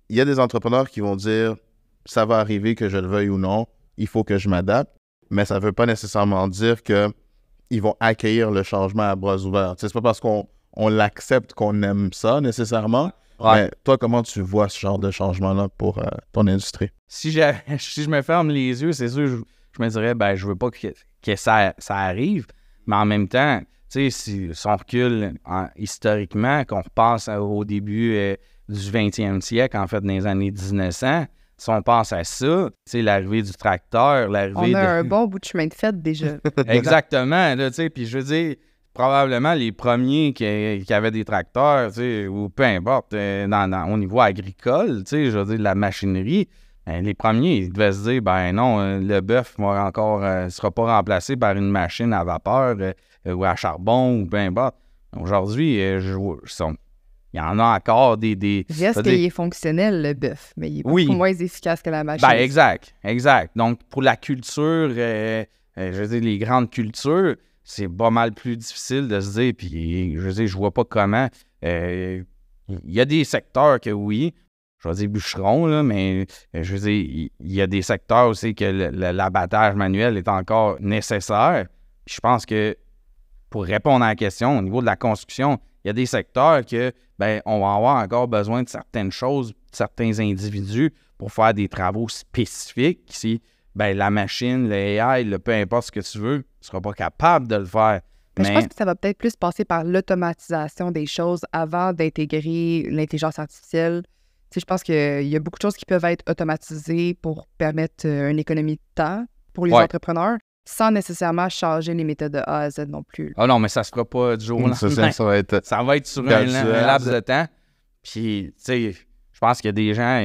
Speaker 1: y a des entrepreneurs qui vont dire « ça va arriver que je le veuille ou non, il faut que je m'adapte », mais ça ne veut pas nécessairement dire qu'ils vont accueillir le changement à bras ouverts. C'est pas parce qu'on l'accepte qu'on aime ça nécessairement. Ouais. Mais toi, comment tu vois ce genre de changement-là pour ton industrie?
Speaker 2: Si je me ferme les yeux, c'est sûr, je me dirais, je veux pas que ça arrive, mais en même temps, si on recule historiquement, qu'on repasse au début du 20e siècle, en fait, dans les années 1900, si on pense à ça, l'arrivée du tracteur, l'arrivée
Speaker 3: On a un bon bout de chemin de fait déjà.
Speaker 2: Exactement, puis je veux dire, probablement les premiers qui avaient des tracteurs, ou peu importe, au niveau agricole, je veux dire, de la machinerie, les premiers, ils devaient se dire, non, le bœuf ne sera pas remplacé par une machine à vapeur ou à charbon ou peu importe. Aujourd'hui, il y en a encore des
Speaker 3: reste qu'il est fonctionnel, le bœuf, mais il est beaucoup moins efficace que la machine.
Speaker 2: Exact. Donc, pour la culture, je veux dire, les grandes cultures, c'est pas mal plus difficile de se dire, puis je veux dire, je vois pas comment. Il y a des secteurs que oui, je vais dire bûcheron, là, mais je veux dire, il y a des secteurs aussi que l'abattage manuel est encore nécessaire. Puis je pense que pour répondre à la question, au niveau de la construction, il y a des secteurs que, on va avoir encore besoin de certaines choses, de certains individus pour faire des travaux spécifiques. Si, la machine, le AI, peu importe ce que tu veux, ne sera pas capable de le faire.
Speaker 3: Mais je pense que ça va peut-être plus passer par l'automatisation des choses avant d'intégrer l'intelligence artificielle. Je pense qu'il y a beaucoup de choses qui peuvent être automatisées pour permettre une économie de temps pour les entrepreneurs, sans nécessairement changer les méthodes de A à Z non plus.
Speaker 2: Ah non, mais ça ne se fera pas du jour au lendemain. Ça va être sur un laps de temps. Puis, tu sais, je pense qu'il y a des gens,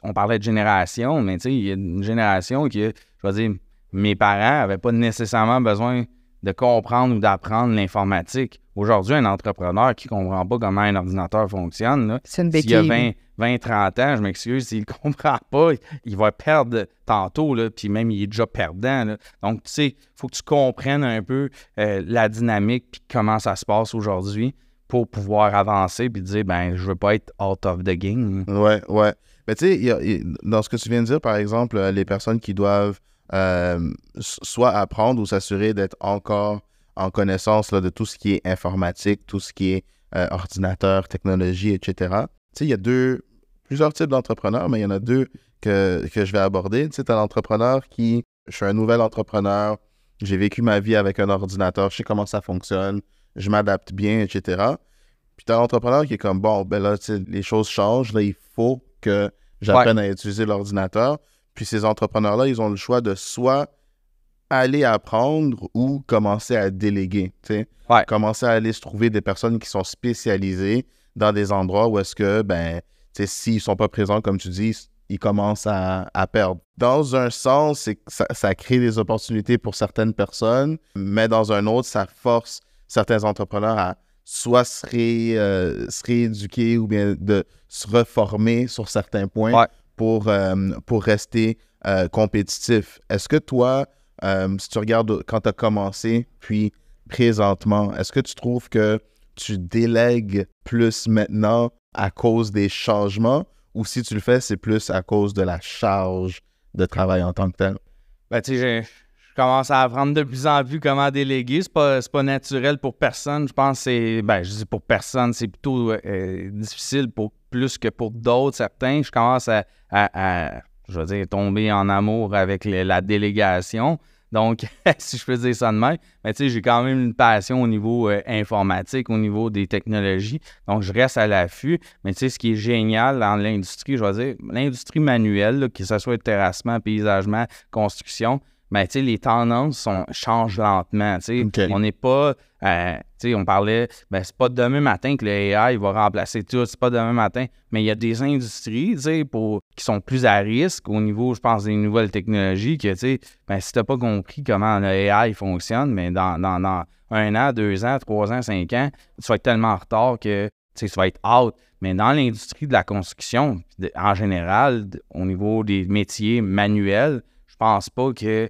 Speaker 2: on parlait de génération, mais tu sais, il y a une génération qui, je vais dire, mes parents n'avaient pas nécessairement besoin de comprendre ou d'apprendre l'informatique. Aujourd'hui, un entrepreneur qui ne comprend pas comment un ordinateur fonctionne, là,
Speaker 3: c'est une béquille.
Speaker 2: S'il y a 20-30 ans, je m'excuse, s'il ne comprend pas, il va perdre tantôt, là, puis même il est déjà perdant. Là. Donc, tu sais, il faut que tu comprennes un peu la dynamique puis comment ça se passe aujourd'hui pour pouvoir avancer puis dire, je veux pas être out of the game.
Speaker 1: Ouais. Mais tu sais, dans ce que tu viens de dire, par exemple, les personnes qui doivent soit apprendre ou s'assurer d'être encore en connaissance là, de tout ce qui est informatique, tout ce qui est ordinateur, technologie, etc. Tu sais, il y a plusieurs types d'entrepreneurs, mais il y en a deux que je vais aborder. Tu sais, tu as l'entrepreneur je suis un nouvel entrepreneur, j'ai vécu ma vie avec un ordinateur, je sais comment ça fonctionne, je m'adapte bien, etc. Puis tu as l'entrepreneur qui est comme, là, tu sais, les choses changent, là, il faut que j'apprenne à utiliser l'ordinateur. Puis ces entrepreneurs-là, ils ont le choix de soit aller apprendre ou commencer à déléguer. Commencer à aller se trouver des personnes qui sont spécialisées dans des endroits où est-ce que, s'ils ne sont pas présents, comme tu dis, ils commencent à perdre. Dans un sens, c'est que ça crée des opportunités pour certaines personnes, mais dans un autre, ça force certains entrepreneurs à soit se rééduquer ou bien de se reformer sur certains points pour rester compétitif. Est-ce que toi, si tu regardes quand tu as commencé, puis présentement, est-ce que tu trouves que tu délègues plus maintenant à cause des changements ou si tu le fais, c'est plus à cause de la charge de travail en tant que tel?
Speaker 2: Tu sais, commence à apprendre de plus en plus comment déléguer. C'est pas naturel pour personne. Je pense que c'est... je dis pour personne, c'est plutôt difficile pour plus que pour d'autres, certains. Je commence à je veux dire, tomber en amour avec la délégation. Donc, si je peux dire ça de même, mais tu sais, j'ai quand même une passion au niveau informatique, au niveau des technologies. Donc, je reste à l'affût. Mais tu sais, ce qui est génial dans l'industrie, je veux dire, l'industrie manuelle, là, que ce soit terrassement, paysagement, construction, mais tu sais, les tendances changent lentement. Tu sais,
Speaker 1: Okay.
Speaker 2: On n'est pas... tu sais, on parlait, c'est pas demain matin que le AI va remplacer tout, c'est pas demain matin, mais il y a des industries, tu sais, qui sont plus à risque au niveau, je pense, des nouvelles technologies, que, tu sais, si t'as pas compris comment le AI fonctionne, mais dans 1 an, 2 ans, 3 ans, 5 ans, tu vas être tellement en retard que, tu sais, tu vas être out. Mais dans l'industrie de la construction, en général, au niveau des métiers manuels, je pense pas que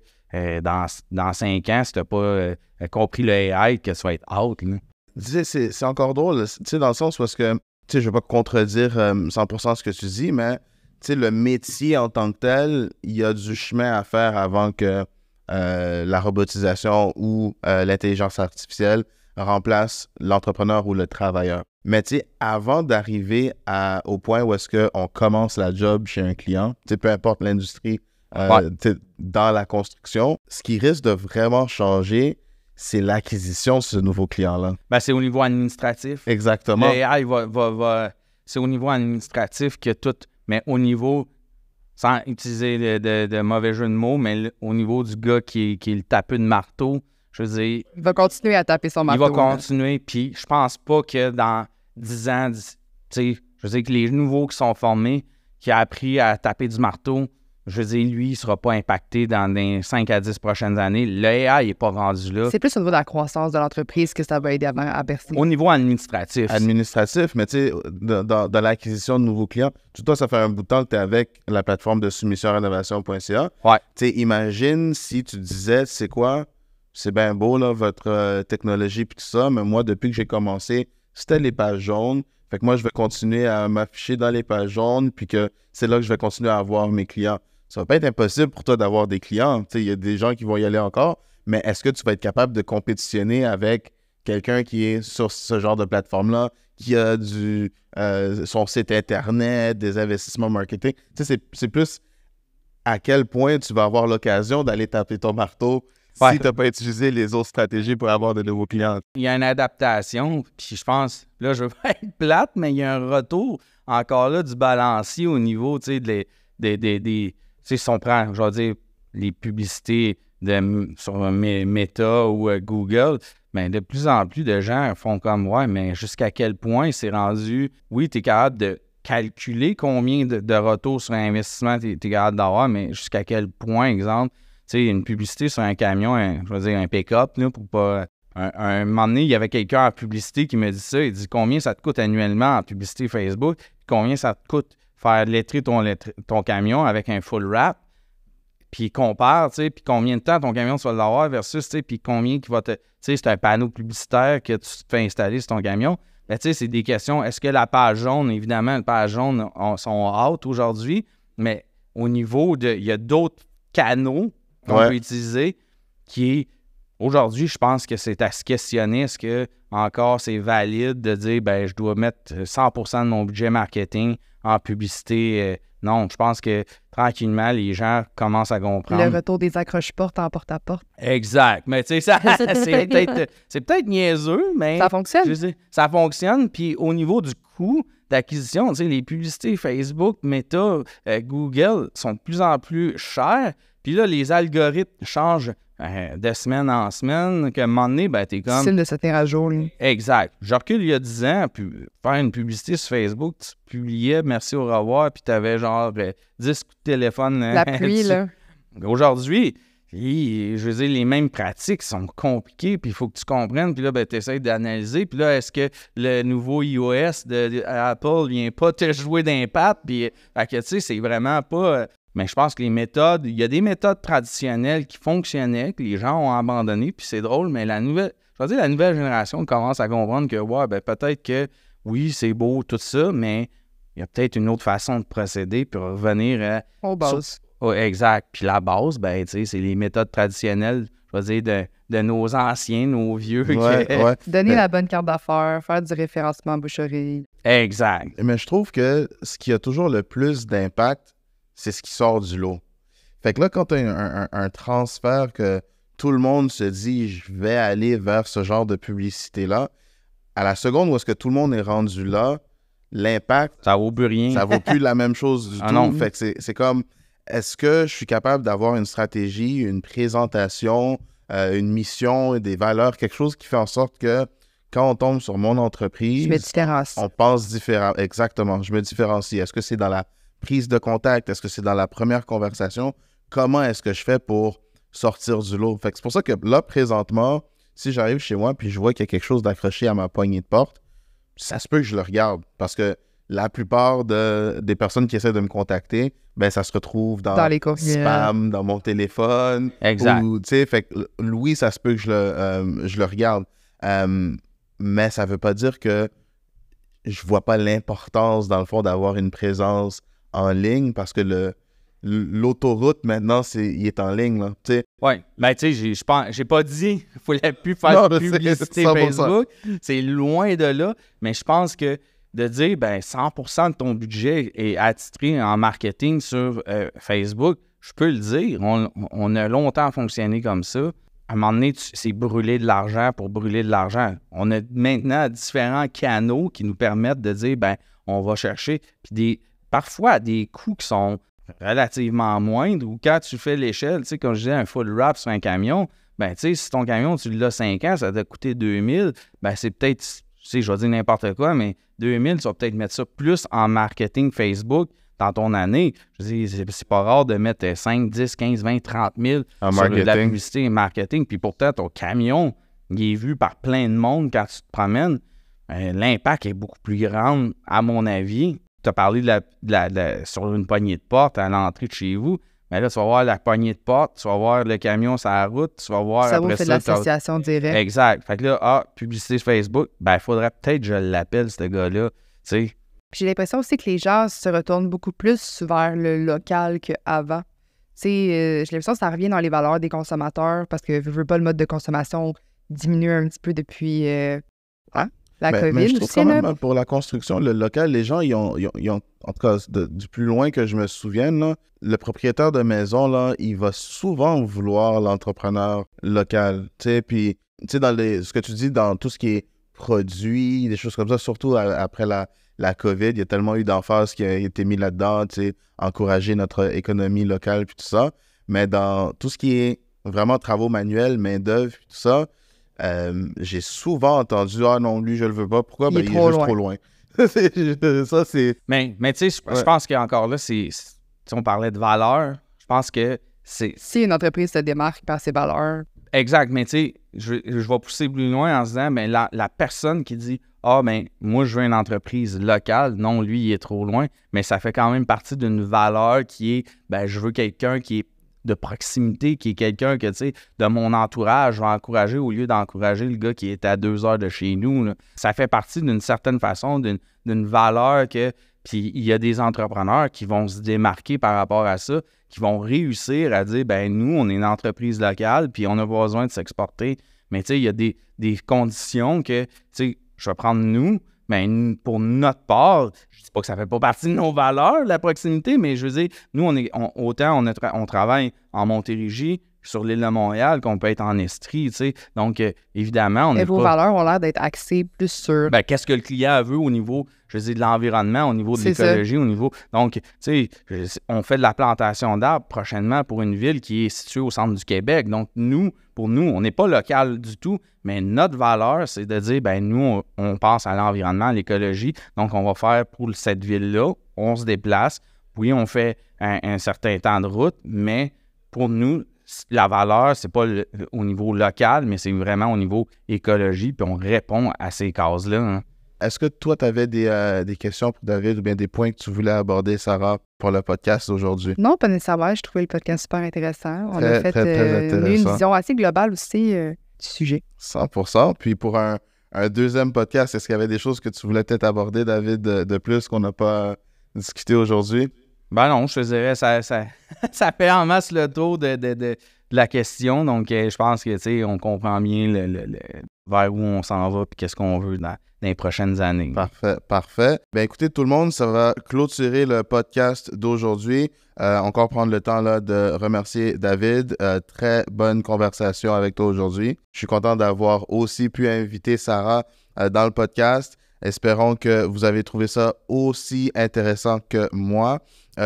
Speaker 2: dans 5 ans, si tu n'as pas compris le AI, que ça va être out. Là.
Speaker 1: Tu sais, c'est encore drôle, tu sais, dans le sens parce que, tu sais, je ne vais pas contredire 100% ce que tu dis, mais, tu sais, le métier en tant que tel, il y a du chemin à faire avant que la robotisation ou l'intelligence artificielle remplace l'entrepreneur ou le travailleur. Mais, tu sais, avant d'arriver au point où est-ce qu'on commence la job chez un client, tu sais, peu importe l'industrie, dans la construction, ce qui risque de vraiment changer, c'est l'acquisition de ce nouveau client-là.
Speaker 2: C'est au niveau administratif.
Speaker 1: Exactement.
Speaker 2: L'AI c'est au niveau administratif que tout, mais au niveau, sans utiliser de mauvais jeu de mots, mais au niveau du gars qui est le tapeux de marteau, je veux dire...
Speaker 3: Il va continuer à taper son marteau.
Speaker 2: Il va continuer, puis je pense pas que dans 10 ans, tu sais, je veux dire que les nouveaux qui sont formés, qui ont appris à taper du marteau, je veux dire, lui, il ne sera pas impacté dans les 5 à 10 prochaines années. L'AI n'est pas rendu là.
Speaker 3: C'est plus au niveau de la croissance de l'entreprise que ça va aider à percer.
Speaker 2: Au niveau administratif.
Speaker 1: Mais tu sais, dans l'acquisition de nouveaux clients, toi, ça fait un bout de temps que tu es avec la plateforme de soumissionrénovation.ca.
Speaker 2: Ouais.
Speaker 1: Tu sais, imagine si tu disais, c'est quoi, c'est bien beau, là, votre technologie et tout ça, mais moi, depuis que j'ai commencé, c'était les pages jaunes. Fait que moi, je vais continuer à m'afficher dans les pages jaunes, puis que c'est là que je vais continuer à avoir mes clients. Ça va pas être impossible pour toi d'avoir des clients. Il y a des gens qui vont y aller encore, mais est-ce que tu vas être capable de compétitionner avec quelqu'un qui est sur ce genre de plateforme-là, qui a son site Internet, des investissements marketing? C'est plus à quel point tu vas avoir l'occasion d'aller taper ton marteau si tu n'as pas utilisé les autres stratégies pour avoir de nouveaux clients.
Speaker 2: Il y a une adaptation, puis je pense, là, je veux pas être plate, mais il y a un retour encore là du balancier au niveau, tu sais, des tu sais, si on prend, je vais dire, les publicités sur Meta ou Google, mais de plus en plus de gens font comme, ouais, mais jusqu'à quel point c'est rendu, oui, tu es capable de calculer combien de retours sur investissement tu es capable d'avoir, mais jusqu'à quel point, exemple, tu sais, une publicité sur un camion, je veux dire, un pick-up, là, pour pas... Un moment donné, il y avait quelqu'un en publicité qui me dit ça, il dit combien ça te coûte annuellement en publicité Facebook, combien ça te coûte faire lettrer ton camion avec un full wrap, puis il compare, tu sais, puis combien de temps ton camion tu vas l'avoir versus, tu sais, puis combien qui va te... Tu sais, c'est un panneau publicitaire que tu te fais installer sur ton camion. Ben, tu sais, c'est des questions. Est-ce que la page jaune, évidemment, les pages jaunes sont out aujourd'hui, mais au niveau de... Il y a d'autres canaux qu'on peut utiliser qui est... Aujourd'hui, je pense que c'est à se questionner. Est-ce que encore c'est valide de dire, ben je dois mettre 100% de mon budget marketing en publicité? Non, je pense que tranquillement, les gens commencent à comprendre.
Speaker 3: Le retour des accroche-portes en porte-à-porte.
Speaker 2: Exact. Mais tu sais, c'est peut-être niaiseux, mais...
Speaker 3: Ça fonctionne.
Speaker 2: Je sais, ça fonctionne. Puis au niveau du coût d'acquisition, tu sais, les publicités Facebook, Meta, Google sont de plus en plus chères. Puis là, les algorithmes changent de semaine en semaine, qu'à un moment donné, ben, t'es comme...
Speaker 3: Difficile de se tenir à jour, lui.
Speaker 2: Exact. Je recule il y a 10 ans, puis faire une publicité sur Facebook, tu publiais « Merci, au revoir », puis t'avais genre 10 coups de téléphone.
Speaker 3: La pluie, là.
Speaker 2: Aujourd'hui, je veux dire, les mêmes pratiques sont compliquées, puis il faut que tu comprennes, puis là, ben, tu essaies d'analyser, puis là, est-ce que le nouveau iOS d'Apple vient pas te jouer d'impact, puis, fait que, tu sais, c'est vraiment pas... Mais je pense que les méthodes, il y a des méthodes traditionnelles qui fonctionnaient, que les gens ont abandonnées, puis c'est drôle, mais la nouvelle génération commence à comprendre que, ouais, ben peut-être que, oui, c'est beau, tout ça, mais il y a peut-être une autre façon de procéder, puis revenir
Speaker 3: aux bases.
Speaker 2: exact. Puis la base, ben, tu sais, c'est les méthodes traditionnelles, je vais dire, de nos anciens, nos vieux.
Speaker 3: Donner la bonne carte d'affaires, faire du référencement en bouche-oreille.
Speaker 2: Exact.
Speaker 1: Mais je trouve que ce qui a toujours le plus d'impact, c'est ce qui sort du lot. Fait que là, quand tu as un transfert que tout le monde se dit « je vais aller vers ce genre de publicité-là », à la seconde où est-ce que tout le monde est rendu là, l'impact...
Speaker 2: Ça vaut plus rien.
Speaker 1: Ça vaut plus la même chose du tout.
Speaker 2: Non.
Speaker 1: Fait que c'est comme, est-ce que je suis capable d'avoir une stratégie, une présentation, une mission, des valeurs, quelque chose qui fait en sorte que quand on tombe sur mon entreprise...
Speaker 3: Je me différencie.
Speaker 1: On pense différemment. Exactement, je me différencie. Est-ce que c'est dans la prise de contact? Est-ce que c'est dans la première conversation? Comment est-ce que je fais pour sortir du lot? Fait que c'est pour ça que là, présentement, si j'arrive chez moi puis je vois qu'il y a quelque chose d'accroché à ma poignée de porte, ça se peut que je le regarde parce que la plupart des personnes qui essaient de me contacter, ben ça se retrouve dans
Speaker 3: les courriels,
Speaker 1: spam, dans mon téléphone.
Speaker 2: Exact.
Speaker 1: Ou, tu sais, fait que oui, ça se peut que je le regarde. Mais ça veut pas dire que je vois pas l'importance, dans le fond, d'avoir une présence en ligne parce que l'autoroute, maintenant, il est en ligne, là, tu sais.
Speaker 2: Oui, ben tu sais, j'ai pas dit qu'il fallait plus faire de publicité Facebook. C'est loin de là, mais je pense que de dire, ben 100% de ton budget est attitré en marketing sur Facebook, je peux le dire, on a longtemps fonctionné comme ça. À un moment donné, c'est brûler de l'argent pour brûler de l'argent. On a maintenant différents canaux qui nous permettent de dire, ben on va chercher, puis parfois des coûts qui sont relativement moindres, ou quand tu fais l'échelle, tu sais, comme je disais, un full wrap sur un camion, ben tu sais, si ton camion, tu l'as 5 ans, ça t'a coûté 2000, ben c'est peut-être, tu sais, je vais dire n'importe quoi, mais 2000, tu vas peut-être mettre ça plus en marketing Facebook dans ton année. Je dis, c'est pas rare de mettre 5, 10, 15, 20, 30 000
Speaker 1: en
Speaker 2: sur
Speaker 1: marketing.
Speaker 2: la publicité et marketing, puis pourtant, ton camion, il est vu par plein de monde quand tu te promènes. L'impact est beaucoup plus grand, à mon avis. Tu as parlé sur une poignée de porte à l'entrée de chez vous, mais là, tu vas voir la poignée de porte, tu vas voir le camion sur la route, tu vas voir
Speaker 3: ça
Speaker 2: après
Speaker 3: fait
Speaker 2: ça...
Speaker 3: de l'association directe.
Speaker 2: Exact. Fait que là, publicité sur Facebook, ben il faudrait peut-être que je l'appelle, ce gars-là, tu sais.
Speaker 3: J'ai l'impression aussi que les gens se retournent beaucoup plus vers le local qu'avant. J'ai l'impression que ça revient dans les valeurs des consommateurs parce que je veux pas le mode de consommation diminuer un petit peu depuis la COVID.
Speaker 1: Mais je trouve
Speaker 3: aussi,
Speaker 1: quand
Speaker 3: là.
Speaker 1: même, pour la construction, le local, les gens, ils ont en tout cas, du plus loin que je me souvienne, là, le propriétaire de maison, là, il va souvent vouloir l'entrepreneur local. Tu sais, puis, tu sais, dans ce que tu dis, dans tout ce qui est produits, des choses comme ça, surtout après la COVID, il y a tellement eu d'emphase qui a été mis là-dedans, tu sais, encourager notre économie locale, puis tout ça. Mais dans tout ce qui est vraiment travaux manuels, main-d'œuvre, puis tout ça, j'ai souvent entendu « Ah non, lui, je le veux pas. Pourquoi? Il est juste trop loin. » Ça, c'est...
Speaker 2: Mais tu sais, je pense qu'encore là, si on parlait de valeur, je pense que c'est...
Speaker 3: Si une entreprise se démarque par ses valeurs...
Speaker 2: Exact, mais tu sais, je vais pousser plus loin en se disant, ben la personne qui dit « Ah, ben moi, je veux une entreprise locale. » Non, lui, il est trop loin. Mais ça fait quand même partie d'une valeur qui est, ben je veux quelqu'un qui est de proximité, qui est quelqu'un que, tu sais, de mon entourage, je vais encourager au lieu d'encourager le gars qui est à 2 heures de chez nous. Là. Ça fait partie d'une certaine façon, d'une valeur que... Puis il y a des entrepreneurs qui vont se démarquer par rapport à ça, qui vont réussir à dire, ben nous, on est une entreprise locale, puis on a besoin de s'exporter. Mais tu sais, il y a des conditions que, tu sais, je vais prendre nous, ben pour notre part, je dis pas que ça fait pas partie de nos valeurs, la proximité, mais je veux dire, nous, on travaille en Montérégie, sur l'île de Montréal, qu'on peut être en Estrie, tu sais. Donc, évidemment,
Speaker 3: Mais vos valeurs ont l'air d'être axées plus sur...
Speaker 2: Ben, qu'est-ce que le client veut au niveau, je veux dire, de l'environnement, au niveau de l'écologie, au niveau... Donc, tu sais, on fait de la plantation d'arbres prochainement pour une ville qui est située au centre du Québec. Donc, pour nous, on n'est pas local du tout, mais notre valeur, c'est de dire, ben nous, on pense à l'environnement, à l'écologie. Donc, on va faire pour cette ville-là, on se déplace. Oui, on fait un certain temps de route, mais pour nous, la valeur, c'est pas au niveau local, mais c'est vraiment au niveau écologie, puis on répond à ces cases-là. Hein.
Speaker 1: Est-ce que toi, tu avais des questions pour David ou bien des points que tu voulais aborder, Sarah, pour le podcast aujourd'hui?
Speaker 3: Non, pas nécessairement. Je trouvais le podcast super intéressant. On a fait
Speaker 1: très
Speaker 3: une vision assez globale aussi du sujet.
Speaker 1: 100%. Puis pour un deuxième podcast, est-ce qu'il y avait des choses que tu voulais peut-être aborder, David, de plus qu'on n'a pas discuté aujourd'hui?
Speaker 2: Ben non, je te dirais, ça ça fait en masse le tour de la question. Donc, je pense que, tu sais, on comprend bien vers où on s'en va et qu'est-ce qu'on veut dans les prochaines années.
Speaker 1: Parfait. Ben écoutez, tout le monde, ça va clôturer le podcast d'aujourd'hui. Encore prendre le temps là, de remercier David. Très bonne conversation avec toi aujourd'hui. Je suis content d'avoir aussi pu inviter Sarah dans le podcast. Espérons que vous avez trouvé ça aussi intéressant que moi.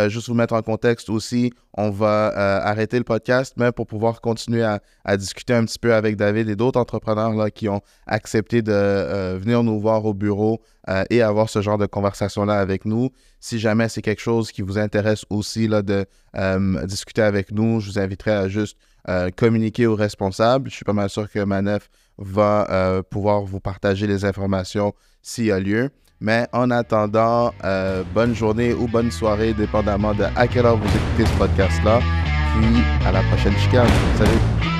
Speaker 1: Juste vous mettre en contexte aussi, on va arrêter le podcast, mais pour pouvoir continuer à discuter un petit peu avec David et d'autres entrepreneurs là, qui ont accepté de venir nous voir au bureau et avoir ce genre de conversation-là avec nous. Si jamais c'est quelque chose qui vous intéresse aussi là, de discuter avec nous, je vous inviterai à juste communiquer aux responsables. Je suis pas mal sûr que Manef va pouvoir vous partager les informations s'il y a lieu. Mais en attendant, bonne journée ou bonne soirée, dépendamment de à quelle heure vous écoutez ce podcast-là. Puis à la prochaine chicane. Salut!